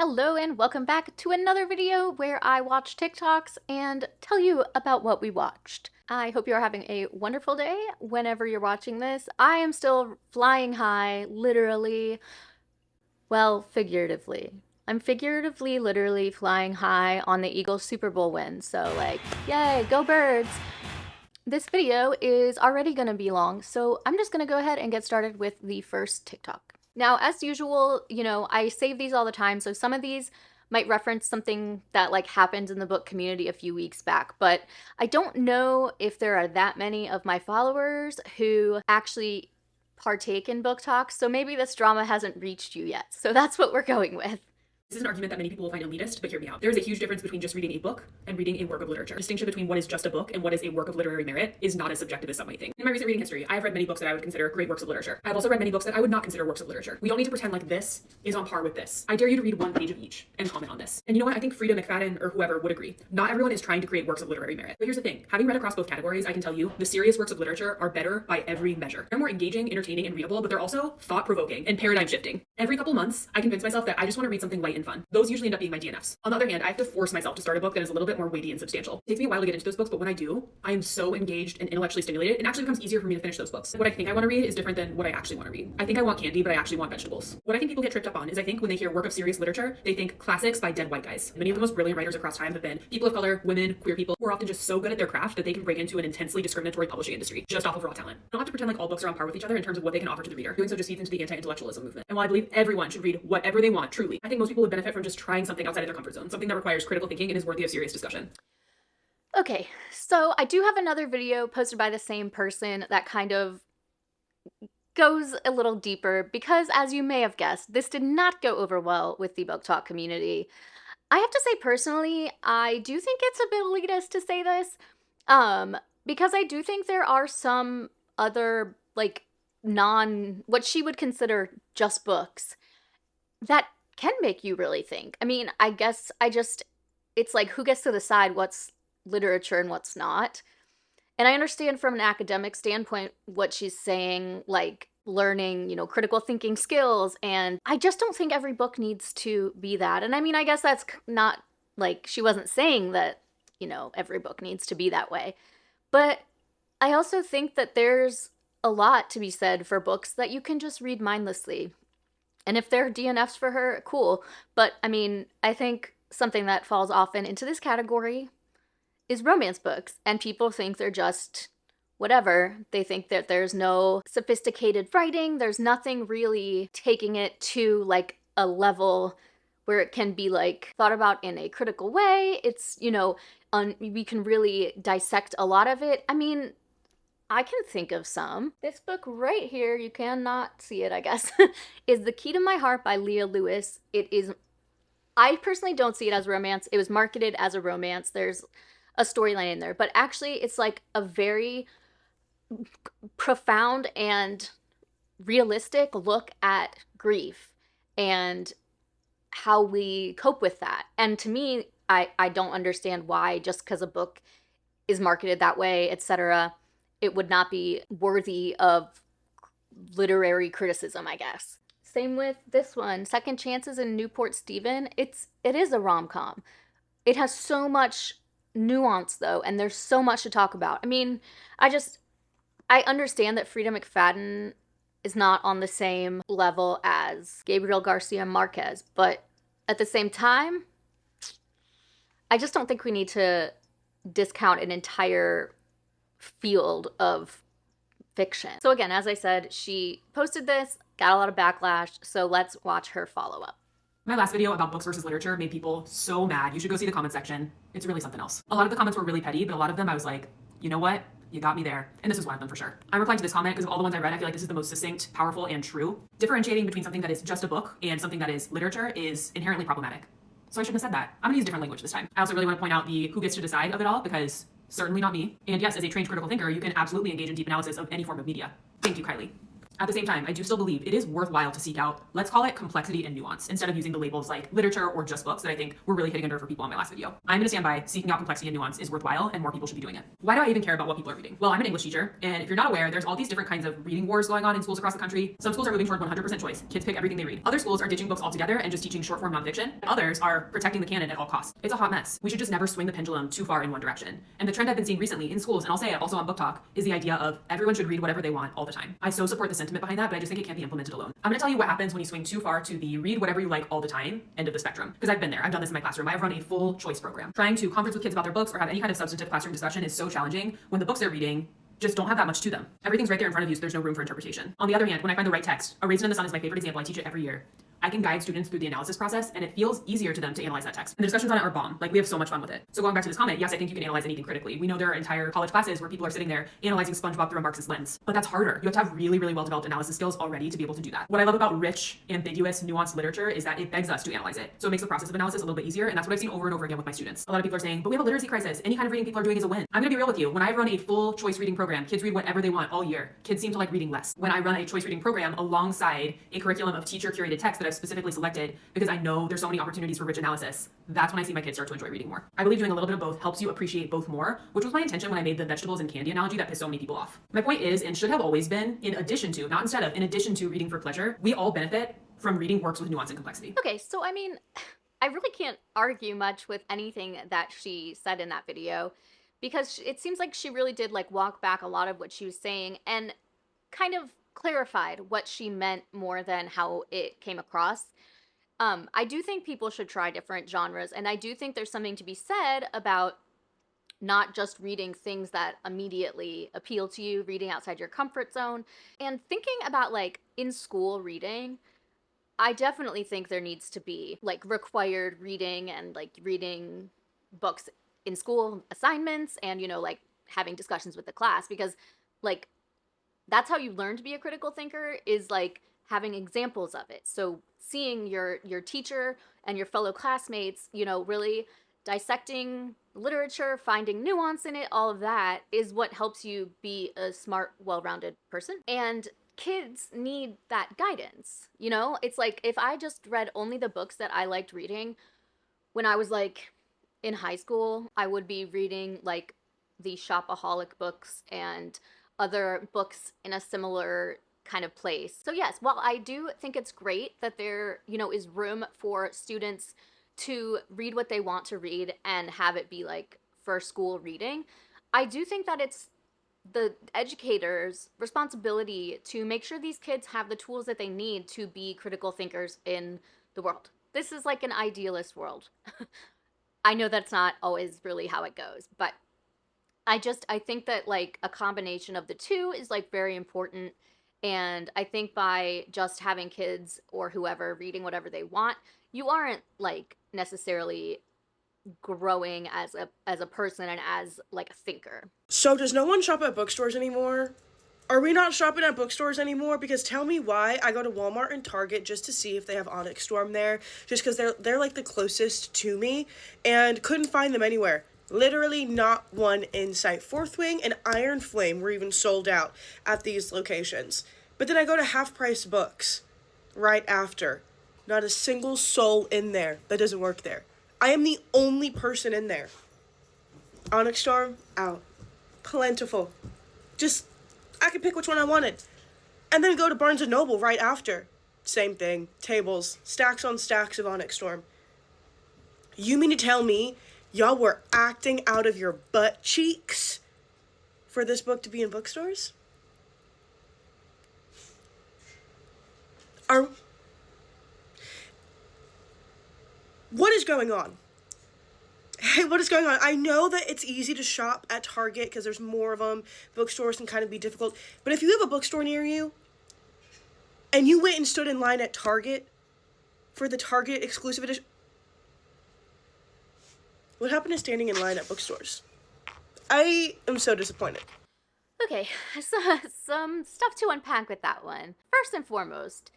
Hello and welcome back to another video where I watch TikToks and tell you about what we watched. I hope you're having a wonderful day whenever you're watching this. I am still flying high, literally, well, figuratively. I'm figuratively, literally flying high on the Eagles Super Bowl win, so like, yay, go Birds! This video is already gonna be long, so I'm just gonna go ahead and get started with the first TikTok. Now, as usual, I save these all the time, so some of these might reference something that like happened in the book community a few weeks back, but I don't know if there are that many of my followers who actually partake in book talks, so maybe this drama hasn't reached you yet. So that's what we're going with. This is an argument that many people will find elitist, but hear me out. There is a huge difference between just reading a book and reading a work of literature. The distinction between what is just a book and what is a work of literary merit is not as subjective as some might think. In my recent reading history, I have read many books that I would consider great works of literature. I've also read many books that I would not consider works of literature. We don't need to pretend like this is on par with this. I dare you to read one page of each and comment on this. And you know what? I think Frida McFadden or whoever would agree. Not everyone is trying to create works of literary merit. But here's the thing. Having read across both categories, I can tell you the serious works of literature are better by every measure. They're more engaging, entertaining, and readable, but they're also thought-provoking and paradigm shifting. Every couple months, I convince myself that I just want to read something light and fun. Those usually end up being my DNFs. On the other hand, I have to force myself to start a book that is a little bit more weighty and substantial. It takes me a while to get into those books, but when I do, I am so engaged and intellectually stimulated, it actually becomes easier for me to finish those books. What I think I want to read is different than what I actually want to read. I think I want candy, but I actually want vegetables. What I think people get tripped up on is I think when they hear work of serious literature, they think classics by dead white guys. Many of the most brilliant writers across time have been people of color, women, queer people, who are often just so good at their craft that they can break into an intensely discriminatory publishing industry just off of raw talent. Don't have to pretend like all books are on par with each other in terms of what they can offer to the reader. Doing so just feeds into the anti-intellectualism movement. And while I believe everyone should read whatever they want, truly, I think most people would benefit from just trying something outside of their comfort zone, something that requires critical thinking and is worthy of serious discussion. Okay, so I do have another video posted by the same person that kind of goes a little deeper because, as you may have guessed, this did not go over well with the BookTok community. I have to say personally, I do think it's a bit elitist to say this, because I do think there are some other, like, what she would consider just books that can make you really think. I mean, I guess it's like, who gets to decide what's literature and what's not? And I understand from an academic standpoint what she's saying, like learning, critical thinking skills, and I just don't think every book needs to be that. And I mean, I guess that's not, like, she wasn't saying that, every book needs to be that way. But I also think that there's a lot to be said for books that you can just read mindlessly. And if they're DNFs for her, cool. But I mean, I think something that falls often into this category is romance books, and people think they're just whatever. They think that there's no sophisticated writing, there's nothing really taking it to like a level where it can be like thought about in a critical way. It's, we can really dissect a lot of it. I mean, I can think of some. This book right here, you cannot see it, I guess, is The Key to My Heart by Leah Lewis. I personally don't see it as romance. It was marketed as a romance. There's a storyline in there, but actually it's like a very profound and realistic look at grief and how we cope with that. And to me, I don't understand why, just because a book is marketed that way, etc., it would not be worthy of literary criticism, I guess. Same with this one, Second Chances in Newport Stephen. It is a rom-com. It has so much nuance, though, and there's so much to talk about. I mean, I understand that Frida McFadden is not on the same level as Gabriel Garcia Marquez, but at the same time, I just don't think we need to discount an entire field of fiction. So again, as I said, she posted this, got a lot of backlash, so let's watch her follow-up. My last video about books versus literature made people so mad. You should go see the comment section. It's really something else. A lot of the comments were really petty, but a lot of them I was like, you know what? You got me there. And this was one of them for sure. I'm replying to this comment because of all the ones I read, I feel like this is the most succinct, powerful, and true. Differentiating between something that is just a book and something that is literature is inherently problematic. So I shouldn't have said that. I'm gonna use different language this time. I also really want to point out the who gets to decide of it all, because certainly not me. And yes, as a trained critical thinker, you can absolutely engage in deep analysis of any form of media. Thank you, Kylie. At the same time, I do still believe it is worthwhile to seek out, let's call it complexity and nuance, instead of using the labels like literature or just books that I think we're really hitting under for people on my last video. I'm gonna stand by seeking out complexity and nuance is worthwhile and more people should be doing it. Why do I even care about what people are reading? Well, I'm an English teacher, and if you're not aware, there's all these different kinds of reading wars going on in schools across the country. Some schools are moving toward 100% choice. Kids pick everything they read. Other schools are ditching books altogether and just teaching short form nonfiction. Others are protecting the canon at all costs. It's a hot mess. We should just never swing the pendulum too far in one direction. And the trend I've been seeing recently in schools, and I'll say it also on BookTok, is the idea of everyone should read whatever they want all the time. I so support the sentiment behind that, but I just think it can't be implemented alone. I'm gonna tell you what happens when you swing too far to the read whatever you like all the time end of the spectrum. Because I've been there. I've done this in my classroom. I've run a full choice program. Trying to conference with kids about their books or have any kind of substantive classroom discussion is so challenging when the books they're reading just don't have that much to them. Everything's right there in front of you, so there's no room for interpretation. On the other hand, when I find the right text, A Raisin in the Sun is my favorite example. I teach it every year. I can guide students through the analysis process, and it feels easier to them to analyze that text. And the discussions on it are bomb. Like, we have so much fun with it. So going back to this comment, yes, I think you can analyze anything critically. We know there are entire college classes where people are sitting there analyzing SpongeBob through a Marxist lens, but that's harder. You have to have really, really well-developed analysis skills already to be able to do that. What I love about rich, ambiguous, nuanced literature is that it begs us to analyze it. So it makes the process of analysis a little bit easier, and that's what I've seen over and over again with my students. A lot of people are saying, but we have a literacy crisis. Any kind of reading people are doing is a win. I'm gonna be real with you. When I run a full choice reading program, kids read whatever they want all year. Kids seem to like reading less. When I run a choice reading program alongside a curriculum of teacher-curated text that I've specifically selected because I know there's so many opportunities for rich analysis, that's when I see my kids start to enjoy reading more. I believe doing a little bit of both helps you appreciate both more, which was my intention when I made the vegetables and candy analogy that pissed so many people off. My point is, and should have always been, in addition to, not instead of, in addition to reading for pleasure, we all benefit from reading works with nuance and complexity. Okay, so I mean, I really can't argue much with anything that she said in that video, because it seems like she really did like walk back a lot of what she was saying and kind of clarified what she meant more than how it came across. I do think people should try different genres, and I do think there's something to be said about not just reading things that immediately appeal to you, reading outside your comfort zone, and thinking about like in school reading. I definitely think there needs to be like required reading and like reading books in school assignments and, you know, like having discussions with the class, because like that's how you learn to be a critical thinker, is like having examples of it. So seeing your teacher and your fellow classmates, you know, really dissecting literature, finding nuance in it, all of that is what helps you be a smart, well-rounded person. And kids need that guidance, you know? It's like if I just read only the books that I liked reading when I was like in high school, I would be reading like the shopaholic books and other books in a similar kind of place. So yes, while I do think it's great that there, you know, is room for students to read what they want to read and have it be like for school reading, I do think that it's the educator's responsibility to make sure these kids have the tools that they need to be critical thinkers in the world. This is like an idealist world. I know that's not always really how it goes, but I think that like a combination of the two is like very important. And I think by just having kids or whoever reading whatever they want, you aren't like necessarily growing as a person and as like a thinker. So does no one shop at bookstores anymore? Are we not shopping at bookstores anymore? Because tell me why I go to Walmart and Target just to see if they have Onyx Storm there, just because they're like the closest to me, and couldn't find them anywhere. Literally not one in sight. Fourth Wing and Iron Flame were even sold out at these locations. But then I go to Half Price Books right after. Not a single soul in there that doesn't work there. I am the only person in there. Onyx Storm, out. Plentiful. Just, I could pick which one I wanted. And then go to Barnes & Noble right after. Same thing. Tables. Stacks on stacks of Onyx Storm. You mean to tell me y'all were acting out of your butt cheeks for this book to be in bookstores? What is going on? Hey, what is going on? I know that it's easy to shop at Target because there's more of them. Bookstores can kind of be difficult. But if you have a bookstore near you and you went and stood in line at Target for the Target exclusive edition, what happened to standing in line at bookstores? I am so disappointed. Okay, so some stuff to unpack with that one. First and foremost,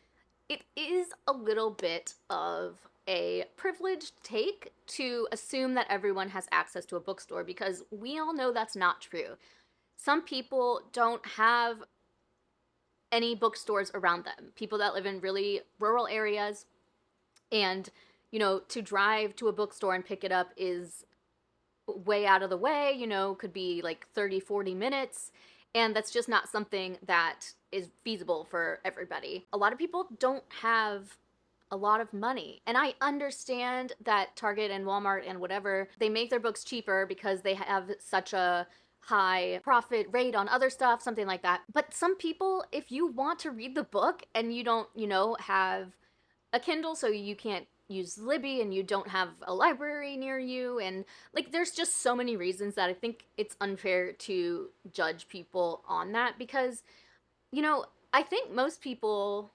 it is a little bit of a privileged take to assume that everyone has access to a bookstore, because we all know that's not true. Some people don't have any bookstores around them. People that live in really rural areas, and to drive to a bookstore and pick it up is way out of the way, could be like 30, 40 minutes. And that's just not something that is feasible for everybody. A lot of people don't have a lot of money. And I understand that Target and Walmart and whatever, they make their books cheaper because they have such a high profit rate on other stuff, something like that. But some people, if you want to read the book and you don't, have a Kindle, so you can't use Libby, and you don't have a library near you, and like there's just so many reasons that I think it's unfair to judge people on that, because I think most people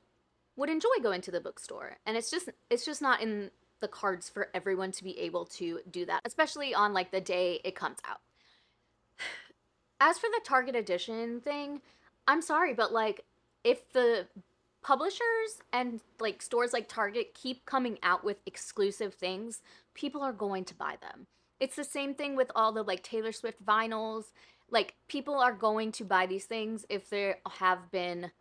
would enjoy going to the bookstore, and it's just not in the cards for everyone to be able to do that, especially on like the day it comes out. As for the Target edition thing, I'm sorry, but like if the publishers and like stores like Target keep coming out with exclusive things, people are going to buy them. It's the same thing with all the like Taylor Swift vinyls. Like people are going to buy these things if they have been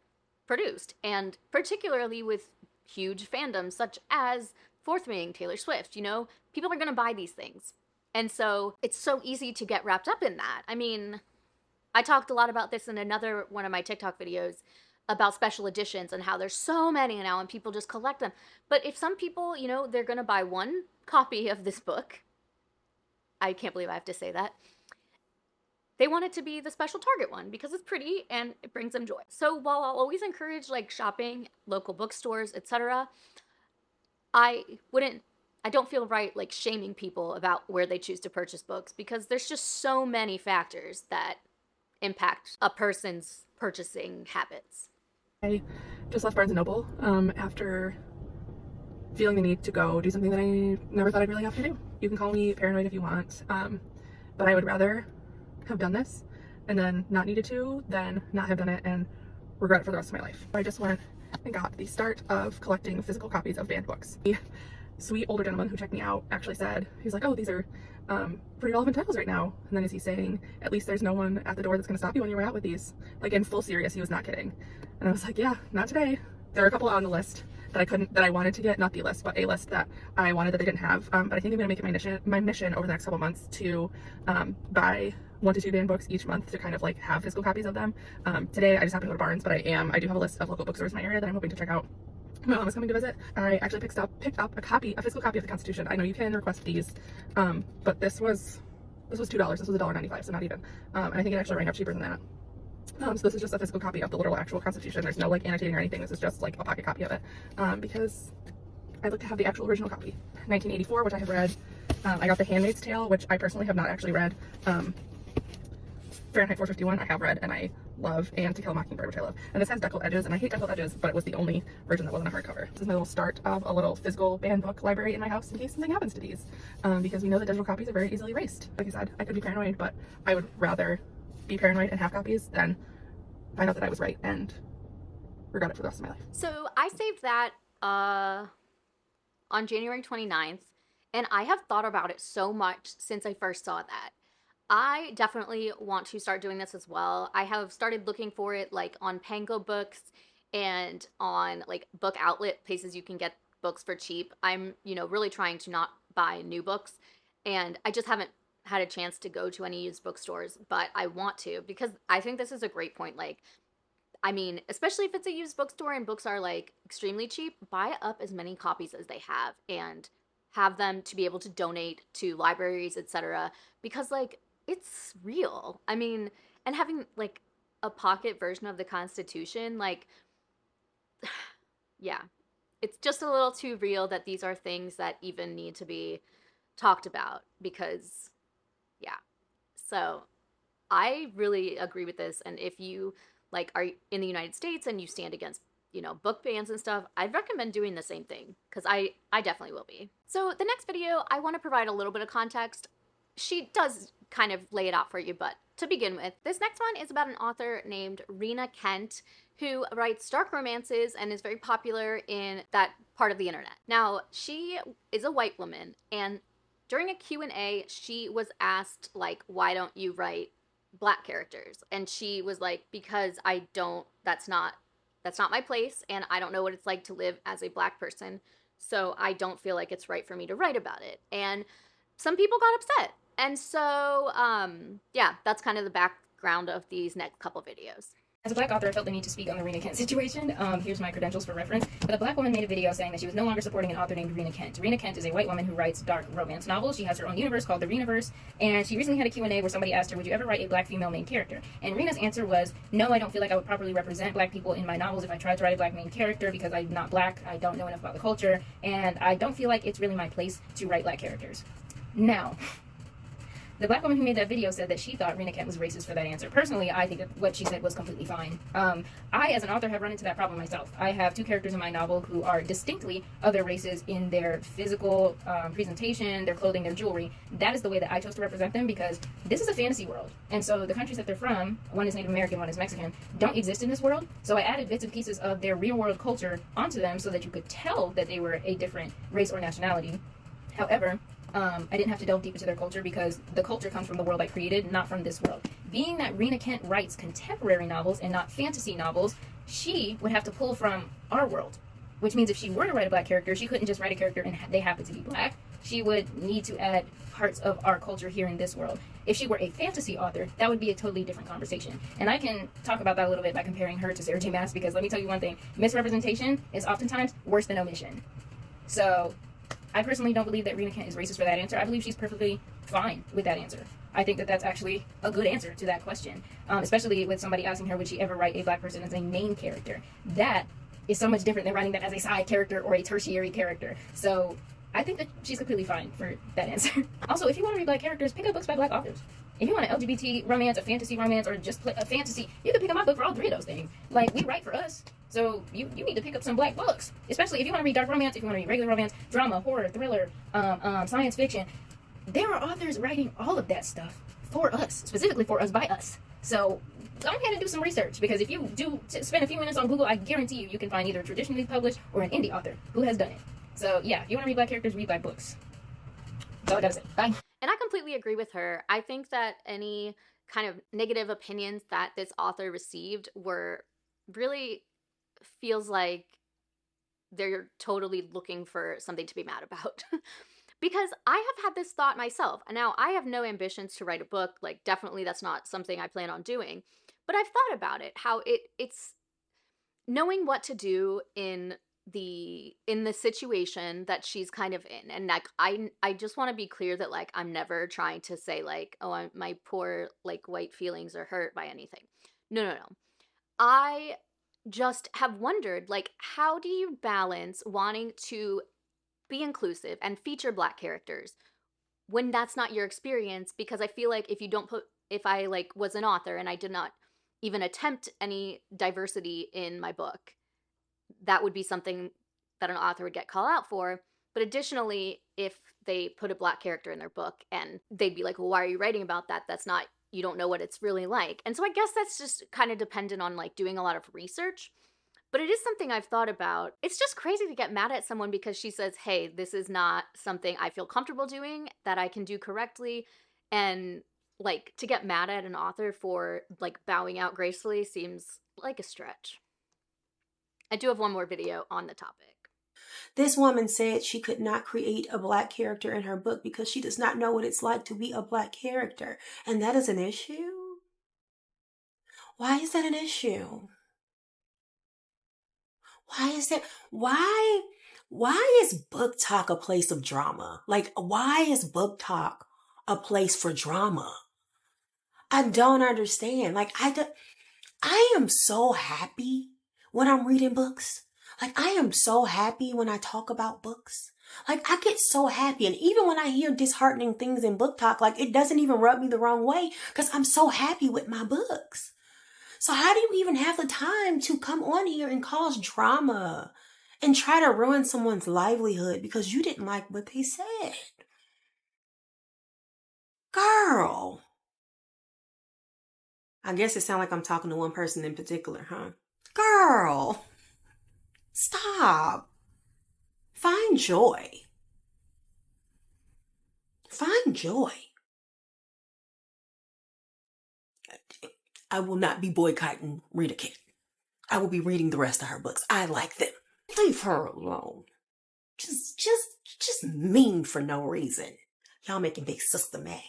produced, and particularly with huge fandoms such as Fourth Wing, Taylor Swift, people are going to buy these things. And so it's so easy to get wrapped up in that. I mean, I talked a lot about this in another one of my TikTok videos about special editions and how there's so many now and people just collect them. But if some people, they're going to buy one copy of this book, I can't believe I have to say that, they want it to be the special Target one because it's pretty and it brings them joy. So while I'll always encourage like shopping local bookstores, etc., I don't feel right like shaming people about where they choose to purchase books, because there's just so many factors that impact a person's purchasing habits. I just left Barnes & Noble after feeling the need to go do something that I never thought I'd really have to do. You can call me paranoid if you want, but I would rather have done this and then not needed to than not have done it and regret it for the rest of my life. I just went and got the start of collecting physical copies of banned books. The sweet older gentleman who checked me out actually said, he's like, oh, these are pretty relevant titles right now. And then as he's saying, at least there's no one at the door that's going to stop you when you're out with these. Like in full serious, he was not kidding. And I was like, yeah, not today. There are a couple on the list that I wanted to get, not the list, but a list that I wanted that they didn't have. But I think I'm going to make it my mission over the next couple months to buy 1 to 2 banned books each month to kind of like have physical copies of them. Today I just happened to go to Barnes, but I do have a list of local bookstores in my area that I'm hoping to check out. My mom is coming to visit. I actually picked up a physical copy of the Constitution. I know you can request these, but this was $2. This was $1.95, so not even. And I think it actually rang up cheaper than that. So this is just a physical copy of the literal actual Constitution. There's no like annotating or anything. This is just like a pocket copy of it, because I'd like to have the actual original copy. 1984, which I have read. I got The Handmaid's Tale, which I personally have not actually read. Fahrenheit 451 I have read and I love, and To Kill a Mockingbird, which I love. And this has deckled edges, and I hate deckled edges, but it was the only version that wasn't a hardcover. This is my little start of a little physical banned book library in my house in case something happens to these, because we know that digital copies are very easily erased. Like I said, I could be paranoid, but I would rather be paranoid and have copies than find out that I was right and regret it for the rest of my life. So I saved that on January 29th, and I have thought about it so much since I first saw that. I definitely want to start doing this as well. I have started looking for it like on Pango Books and on like book outlet places you can get books for cheap. I'm, really trying to not buy new books, and I just haven't had a chance to go to any used bookstores, but I want to, because I think this is a great point. Like, I mean, especially if it's a used bookstore and books are like extremely cheap, buy up as many copies as they have and have them to be able to donate to libraries, etc. Because like, it's real. I mean, and having like a pocket version of the Constitution, like, yeah, it's just a little too real that these are things that even need to be talked about, because, yeah. So I really agree with this. And if you like are in the United States and you stand against, book bans and stuff, I'd recommend doing the same thing, because I definitely will be. So the next video, I want to provide a little bit of context. She does kind of lay it out for you, but to begin with, this next one is about an author named Rena Kent, who writes dark romances and is very popular in that part of the internet. Now, she is a white woman, and during a Q&A, she was asked, like, why don't you write Black characters? And she was like, because that's not That's not my place, and I don't know what it's like to live as a Black person, so I don't feel like it's right for me to write about it. And some people got upset. And so, yeah, that's kind of the background of these next couple videos. As a Black author, I felt the need to speak on the Rena Kent situation. Here's my credentials for reference. But a Black woman made a video saying that she was no longer supporting an author named Rena Kent. Rena Kent is a white woman who writes dark romance novels. She has her own universe called the Renaverse, and she recently had a Q&A where somebody asked her, would you ever write a Black female main character? And Rena's answer was, no, I don't feel like I would properly represent Black people in my novels if I tried to write a Black main character because I'm not Black, I don't know enough about the culture, and I don't feel like it's really my place to write Black characters. Now, the Black woman who made that video said that she thought Rena Kent was racist for that answer. Personally, I think that what she said was completely fine. I, as an author, have run into that problem myself. I have two characters in my novel who are distinctly other races in their physical presentation, their clothing, their jewelry. That is the way that I chose to represent them because this is a fantasy world. And so the countries that they're from, one is Native American, one is Mexican, don't exist in this world. So I added bits and pieces of their real world culture onto them so that you could tell that they were a different race or nationality. However, I didn't have to delve deep into their culture because the culture comes from the world I created, not from this world. Being that Rena Kent writes contemporary novels and not fantasy novels, she would have to pull from our world. Which means if she were to write a Black character, she couldn't just write a character and they happen to be Black. She would need to add parts of our culture here in this world. If she were a fantasy author, that would be a totally different conversation. And I can talk about that a little bit by comparing her to Sarah J. Maas because let me tell you one thing, misrepresentation is oftentimes worse than omission. So I personally don't believe that Rena Kent is racist for that answer. I believe she's perfectly fine with that answer. I think that that's actually a good answer to that question, especially with somebody asking her, would she ever write a Black person as a main character? That is so much different than writing that as a side character or a tertiary character. So I think that she's completely fine for that answer. Also, if you want to read Black characters, pick up books by Black authors. If you want an LGBT romance, a fantasy romance, or just a fantasy, you can pick up my book for all three of those things. Like, we write for us. So you need to pick up some Black books, especially if you want to read dark romance, if you want to read regular romance, drama, horror, thriller, science fiction. There are authors writing all of that stuff for us, specifically for us by us. So go ahead and do some research because if you do spend a few minutes on Google, I guarantee you can find either a traditionally published or an indie author who has done it. So yeah, if you want to read Black characters, read Black books. That's all I gotta say. Bye. And I completely agree with her. I think that any kind of negative opinions that this author received were really feels like they're totally looking for something to be mad about. Because I have had this thought myself. Now, I have no ambitions to write a book. Like, definitely that's not something I plan on doing. But I've thought about it, how it's knowing what to do in the situation that she's kind of in. And like I just want to be clear that like I'm never trying to say like, oh, my poor like white feelings are hurt by anything. No. I just have wondered, like, how do you balance wanting to be inclusive and feature Black characters when that's not your experience? Because I feel like if I like was an author and I did not even attempt any diversity in my book, that would be something that an author would get called out for. But additionally, if they put a Black character in their book and they'd be like, well, why are you writing about that? That's not, you don't know what it's really like. And so I guess that's just kind of dependent on like doing a lot of research. But it is something I've thought about. It's just crazy to get mad at someone because she says, hey, this is not something I feel comfortable doing, that I can do correctly. And like to get mad at an author for like bowing out gracefully seems like a stretch. I do have one more video on the topic. This woman said she could not create a Black character in her book because she does not know what it's like to be a Black character. And that is an issue? Why is that an issue? Why is that? Why is BookTok a place of drama? Like, why is BookTok a place for drama? I don't understand. Like, I am so happy when I'm reading books. Like, I am so happy when I talk about books. Like, I get so happy. And even when I hear disheartening things in BookTok, like, it doesn't even rub me the wrong way because I'm so happy with my books. So how do you even have the time to come on here and cause drama and try to ruin someone's livelihood because you didn't like what they said? Girl. I guess it sounds like I'm talking to one person in particular, huh? Girl. Stop. Find joy. Find joy. I will not be boycotting Rena Kent. I will be reading the rest of her books. I like them. Leave her alone. Just mean for no reason. Y'all making big sister mad.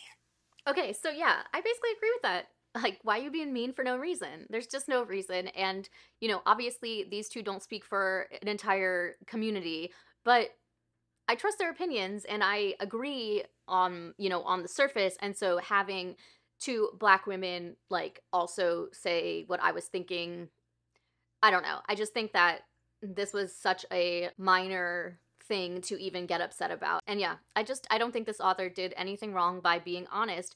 Okay, so yeah, I basically agree with that. Like, why are you being mean for no reason? There's just no reason. And, you know, obviously these two don't speak for an entire community, but I trust their opinions and I agree on, you know, on the surface. And so having two Black women, like, also say what I was thinking, I don't know. I just think that this was such a minor thing to even get upset about. And yeah, I don't think this author did anything wrong by being honest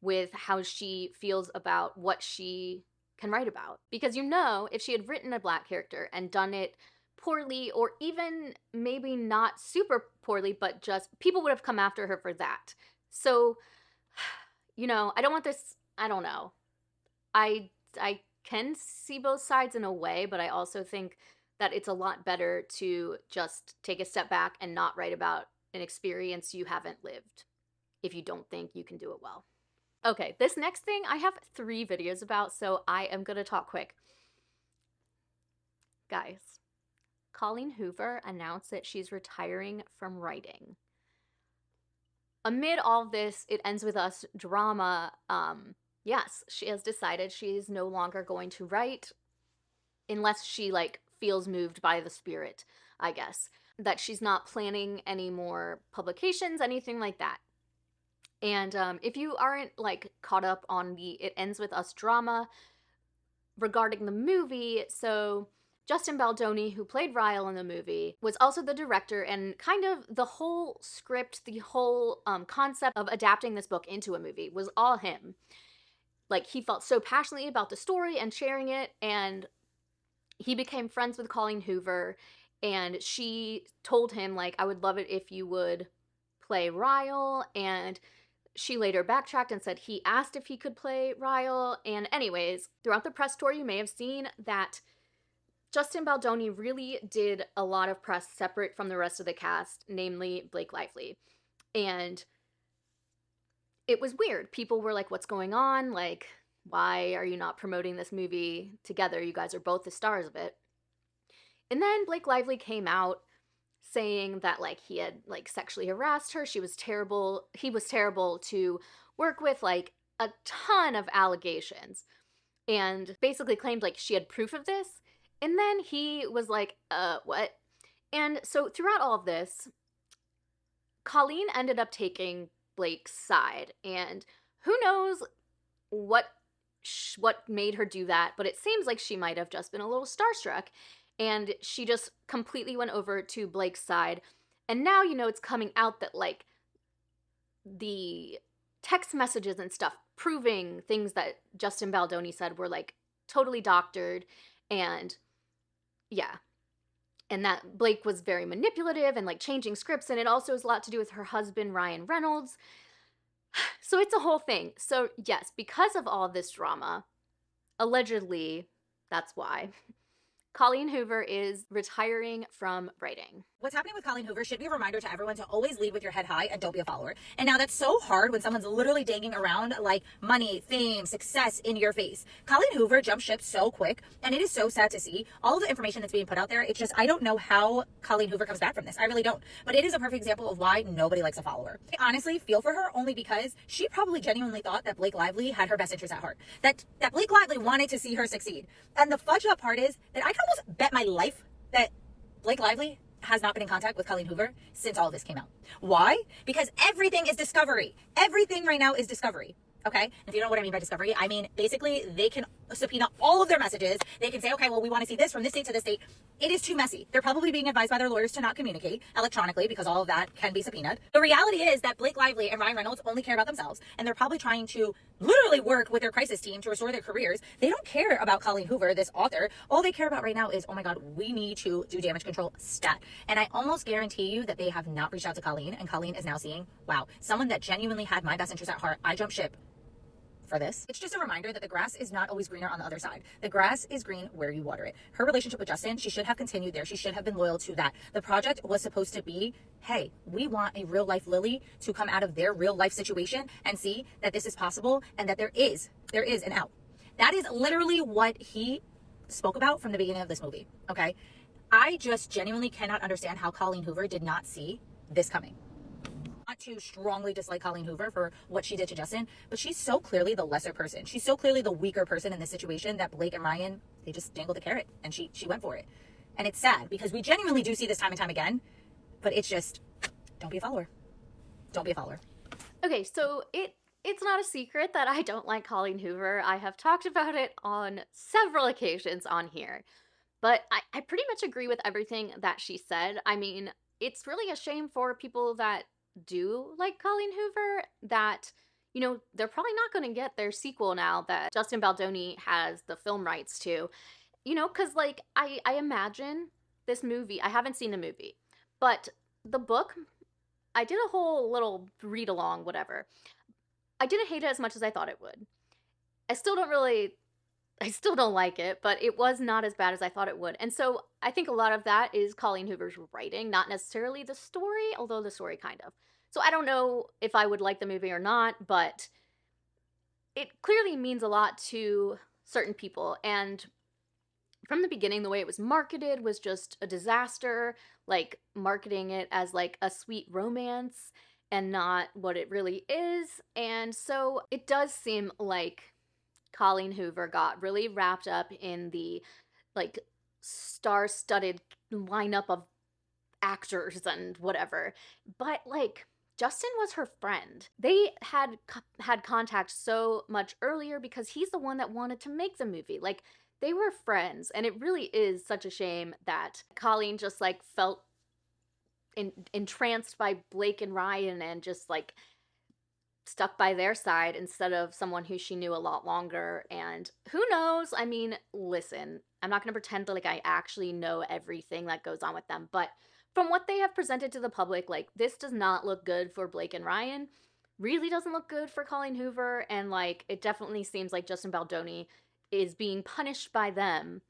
with how she feels about what she can write about. Because, you know, if she had written a Black character and done it poorly, or even maybe not super poorly, but just people would have come after her for that. So, you know, I don't want this, I don't know. I can see both sides in a way, but I also think that it's a lot better to just take a step back and not write about an experience you haven't lived if you don't think you can do it well. Okay, this next thing I have 3 videos about, so I am gonna talk quick. Guys, Colleen Hoover announced that she's retiring from writing. Amid all of this, it ends with us drama. Yes, she has decided she's no longer going to write unless she, like, feels moved by the spirit, I guess. That she's not planning any more publications, anything like that. And if you aren't, like, caught up on the It Ends With Us drama regarding the movie, so Justin Baldoni, who played Ryle in the movie, was also the director, and kind of the whole script, the whole concept of adapting this book into a movie was all him. Like, he felt so passionately about the story and sharing it, and he became friends with Colleen Hoover, and she told him, like, I would love it if you would play Ryle, and she later backtracked and said he asked if he could play Ryle. And anyways, throughout the press tour, you may have seen that Justin Baldoni really did a lot of press separate from the rest of the cast, namely Blake Lively. And it was weird. People were like, what's going on? Like, why are you not promoting this movie together? You guys are both the stars of it. And then Blake Lively came out saying that, like, he had, like, sexually harassed her. He was terrible to work with, like, a ton of allegations, and basically claimed, like, she had proof of this. And then he was like, what? And so throughout all of this, Colleen ended up taking Blake's side, and who knows what made her do that, but it seems like she might have just been a little starstruck. And she just completely went over to Blake's side. And now, you know, it's coming out that, like, the text messages and stuff proving things that Justin Baldoni said were, like, totally doctored. And, yeah. And that Blake was very manipulative and, like, changing scripts. And it also has a lot to do with her husband, Ryan Reynolds. So it's a whole thing. So, yes, because of all this drama, allegedly, that's why, Colleen Hoover is retiring from writing. What's happening with Colleen Hoover should be a reminder to everyone to always lead with your head high and don't be a follower. And now that's so hard when someone's literally dangling around like money, fame, success in your face. Colleen Hoover jumped ship so quick, and it is so sad to see all of the information that's being put out there. It's just, I don't know how Colleen Hoover comes back from this. I really don't. But it is a perfect example of why nobody likes a follower. I honestly feel for her only because she probably genuinely thought that Blake Lively had her best interest at heart. That Blake Lively wanted to see her succeed. And the fudge up part is that I can almost bet my life that Blake Lively has not been in contact with Colleen Hoover since all this came out. Why? Because everything is discovery. Everything right now is discovery. Okay? If you don't know what I mean by discovery, I mean, basically, they can subpoena all of their messages. They can say, okay, well, we want to see this from this date to this date. It is too messy. They're probably being advised by their lawyers to not communicate electronically because all of that can be subpoenaed. The reality is that Blake Lively and Ryan Reynolds only care about themselves, and they're probably trying to literally work with their crisis team to restore their careers. They don't care about Colleen Hoover, this author. All they care about right now is, oh my God, we need to do damage control stat. And I almost guarantee you that they have not reached out to Colleen, and Colleen is now seeing, wow, someone that genuinely had my best interest at heart, I jumped ship for this. It's just a reminder that the grass is not always greener on the other side. The grass is green where you water it. Her relationship with Justin, she should have continued there. She should have been loyal to that. The project was supposed to be, hey, we want a real life Lily to come out of their real life situation and see that this is possible and that there is an out. That is literally what he spoke about from the beginning of this movie, okay? I just genuinely cannot understand how Colleen Hoover did not see this coming. Not to strongly dislike Colleen Hoover for what she did to Justin, but she's so clearly the lesser person. She's so clearly the weaker person in this situation that Blake and Ryan, they just dangled the carrot and she went for it. And it's sad because we genuinely do see this time and time again, but it's just, don't be a follower. Don't be a follower. Okay, so it's not a secret that I don't like Colleen Hoover. I have talked about it on several occasions on here. But I pretty much agree with everything that she said. I mean, it's really a shame for people that do like Colleen Hoover that, you know, they're probably not going to get their sequel now that Justin Baldoni has the film rights to. You know, because, like, I imagine this movie, I haven't seen the movie, but the book, I did a whole little read-along, whatever. I didn't hate it as much as I thought it would. I still don't like it, but it was not as bad as I thought it would. And so I think a lot of that is Colleen Hoover's writing, not necessarily the story, although the story kind of. So I don't know if I would like the movie or not, but it clearly means a lot to certain people. And from the beginning, the way it was marketed was just a disaster, like marketing it as like a sweet romance and not what it really is. And so it does seem like Colleen Hoover got really wrapped up in the like star-studded lineup of actors and whatever. But like Justin was her friend. They had contact so much earlier because he's the one that wanted to make the movie. Like they were friends, and it really is such a shame that Colleen just like felt entranced by Blake and Ryan and just like stuck by their side instead of someone who she knew a lot longer. And who knows? I mean, listen, I'm not going to pretend like I actually know everything that goes on with them, but from what they have presented to the public, like this does not look good for Blake and Ryan. Really doesn't look good for Colleen Hoover, and like it definitely seems like Justin Baldoni is being punished by them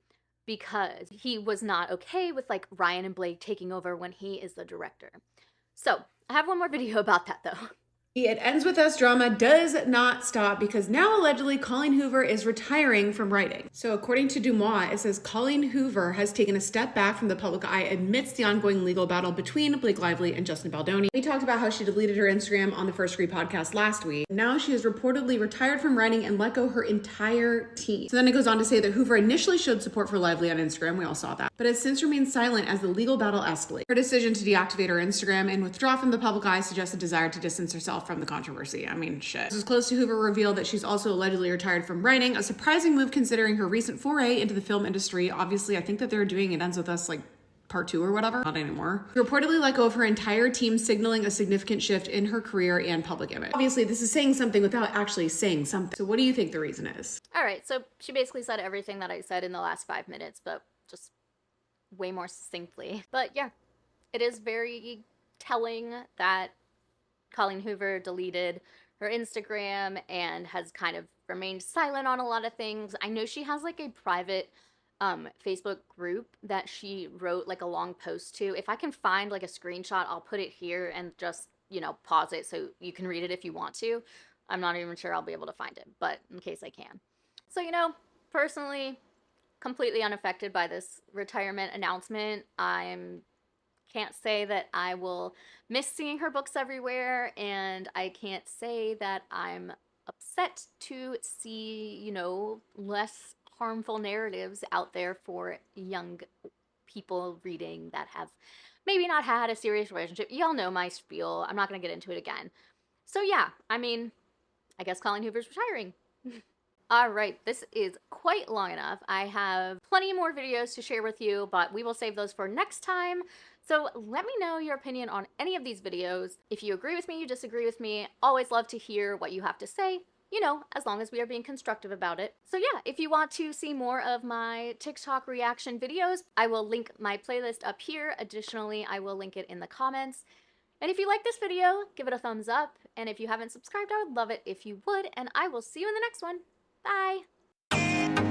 because he was not okay with like Ryan and Blake taking over when he is the director. So I have one more video about that though. It Ends With Us drama does not stop because now allegedly Colleen Hoover is retiring from writing. So according to Dumois, it says Colleen Hoover has taken a step back from the public eye amidst the ongoing legal battle between Blake Lively and Justin Baldoni. We talked about how she deleted her Instagram on the First Degree podcast last week. Now she has reportedly retired from writing and let go her entire team. So then it goes on to say that Hoover initially showed support for Lively on Instagram, we all saw that, but has since remained silent as the legal battle escalates. Her decision to deactivate her Instagram and withdraw from the public eye suggests a desire to distance herself from the controversy. I mean, shit. This is close to Hoover revealed that she's also allegedly retired from writing, a surprising move considering her recent foray into the film industry. Obviously, I think that they're doing It Ends With Us like part 2 or whatever. Not anymore. She reportedly let go of her entire team, signaling a significant shift in her career and public image. Obviously, this is saying something without actually saying something. So what do you think the reason is? All right, so she basically said everything that I said in the last 5 minutes, but just way more succinctly. But yeah, it is very telling that Colleen Hoover deleted her Instagram and has kind of remained silent on a lot of things. I know she has like a private Facebook group that she wrote like a long post to. If I can find like a screenshot, I'll put it here and just, you know, pause it so you can read it if you want to. I'm not even sure I'll be able to find it, but in case I can. So, you know, personally, completely unaffected by this retirement announcement. Can't say that I will miss seeing her books everywhere, and I can't say that I'm upset to see, you know, less harmful narratives out there for young people reading that have maybe not had a serious relationship. Y'all know my spiel. I'm not going to get into it again. So yeah, I mean, I guess Colleen Hoover's retiring. All right, this is quite long enough. I have plenty more videos to share with you, but we will save those for next time. So let me know your opinion on any of these videos. If you agree with me, you disagree with me, always love to hear what you have to say, you know, as long as we are being constructive about it. So yeah, if you want to see more of my TikTok reaction videos, I will link my playlist up here. Additionally, I will link it in the comments. And if you like this video, give it a thumbs up. And if you haven't subscribed, I would love it if you would. And I will see you in the next one. Bye!